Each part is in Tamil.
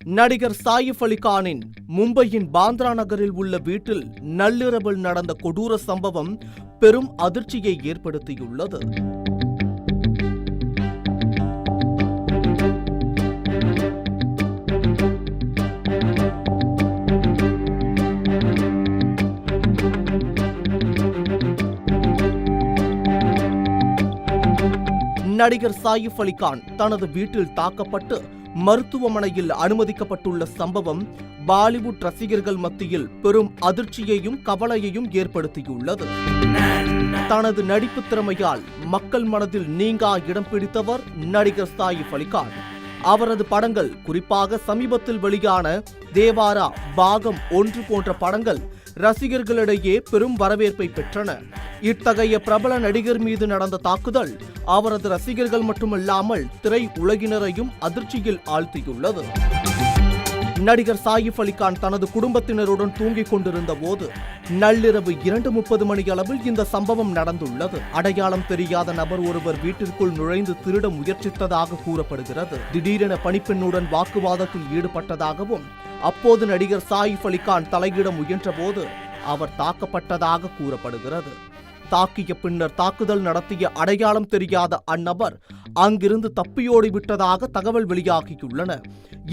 நடிகர் சாயிஃப் அலி கானின் மும்பையின் பாந்த்ரா நகரில் உள்ள வீட்டில் நள்ளிரவில் நடந்த கொடூர சம்பவம் பெரும் அதிர்ச்சியை ஏற்படுத்தியுள்ளது. நடிகர் சாயிஃப் அலி கான் தனது வீட்டில் தாக்கப்பட்டு மருத்துவமனையில் அனுமதிக்கப்பட்டுள்ள சம்பவம் பாலிவுட் ரசிகர்கள் மத்தியில் பெரும் அதிர்ச்சியையும் கவலையையும் ஏற்படுத்தியுள்ளது. தனது நடிப்பு திறமையால் மக்கள் மனதில் நீங்கா இடம் பிடித்தவர் நடிகர் சாயிஃப் அலி கான். அவரது படங்கள், குறிப்பாக சமீபத்தில் வெளியான தேவாரா, பாகம் 1 போன்ற படங்கள் ரசிகர்களிடையே பெரும் வரவேற்பை பெற்றன. இத்தகைய பிரபல நடிகர் மீது நடந்த தாக்குதல் அவரது ரசிகர்கள் மட்டுமல்லாமல் திரை உலகினரையும் அதிர்ச்சியில் ஆழ்த்தியுள்ளது. நடிகர் சாயிஃப் அலி கான் தனது குடும்பத்தினருடன் தூங்கிக் கொண்டிருந்த போது நள்ளிரவு 2:30 மணியளவில் இந்த சம்பவம் நடந்துள்ளது. அடையாளம் தெரியாத நபர் ஒருவர் வீட்டிற்குள் நுழைந்து திருட முயற்சித்ததாக கூறப்படுகிறது. திடீரென பணிப்பெண்ணுடன் வாக்குவாதத்தில் ஈடுபட்டதாகவும், அப்போது நடிகர் சாயிஃப் அலி கான் தலையிட முயன்ற போது அவர் தாக்கப்பட்டதாக கூறப்படுகிறது. தாக்கிய பின்னர் தாக்குதல் நடத்திய அடையாளம் தெரியாத அந்நபர் அங்கிருந்து தப்பியோடி விட்டதாக தகவல் வெளியாகியுள்ளன.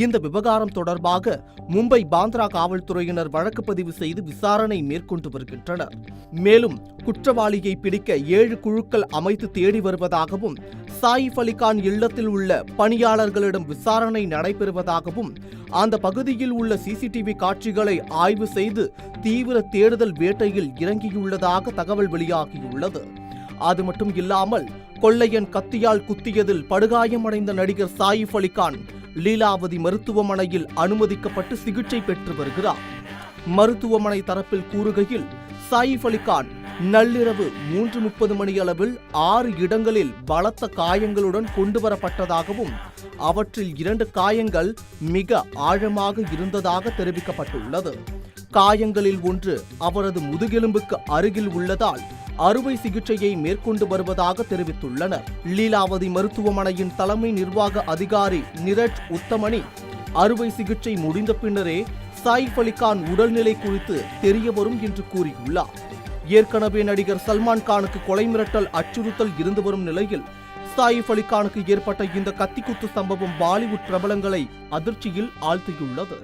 இந்த விவகாரம் தொடர்பாக மும்பை பாந்த்ரா காவல்துறையினர் வழக்கு பதிவு செய்து விசாரணை மேற்கொண்டு வருகின்றனர். மேலும் குற்றவாளியை பிடிக்க 7 குழுக்கள் அமைத்து தேடி வருவதாகவும், சாயிஃப் அலி கான் இல்லத்தில் உள்ள பணியாளர்களிடம் விசாரணை நடைபெறுவதாகவும், அந்த பகுதியில் உள்ள சிசிடிவி காட்சிகளை ஆய்வு செய்து தீவிர தேடுதல் வேட்டையில் இறங்கியுள்ளதாக தகவல் வெளியாகியுள்ளது. அது மட்டும் இல்லாமல் கொள்ளையன் கத்தியால் குத்தியதில் படுகாயமடைந்த நடிகர் சாயிஃப் அலி கான் லீலாவதி மருத்துவமனையில் அனுமதிக்கப்பட்டு சிகிச்சை பெற்று வருகிறார். மருத்துவமனை தரப்பில் கூறுகையில், சாயிஃப் அலி கான் நள்ளிரவு 3:30 மணியளவில் 6 இடங்களில் பலத்த காயங்களுடன் கொண்டுவரப்பட்டதாகவும், அவற்றில் 2 காயங்கள் மிக ஆழமாக இருந்ததாக தெரிவிக்கப்பட்டுள்ளது. காயங்களில் ஒன்று அவரது முதுகெலும்புக்கு அருகில் உள்ளதால் அறுவை சிகிச்சையை மேற்கொண்டு வருவதாக தெரிவித்துள்ளனர். லீலாவதி மருத்துவமனையின் தலைமை நிர்வாக அதிகாரி நிரஜ் உத்தமணி, அறுவை சிகிச்சை முடிந்த பின்னரே சாயிஃப் அலி கான் உடல்நிலை குறித்து தெரியவரும் என்று கூறியுள்ளார். ஏற்கனவே நடிகர் சல்மான் கானுக்கு கொலை மிரட்டல் அச்சுறுத்தல் இருந்து வரும் நிலையில் சாயிஃப் அலி கானுக்கு ஏற்பட்ட இந்த கத்திக்குத்து சம்பவம் பாலிவுட் பிரபலங்களை அதிர்ச்சியில் ஆழ்த்தியுள்ளது.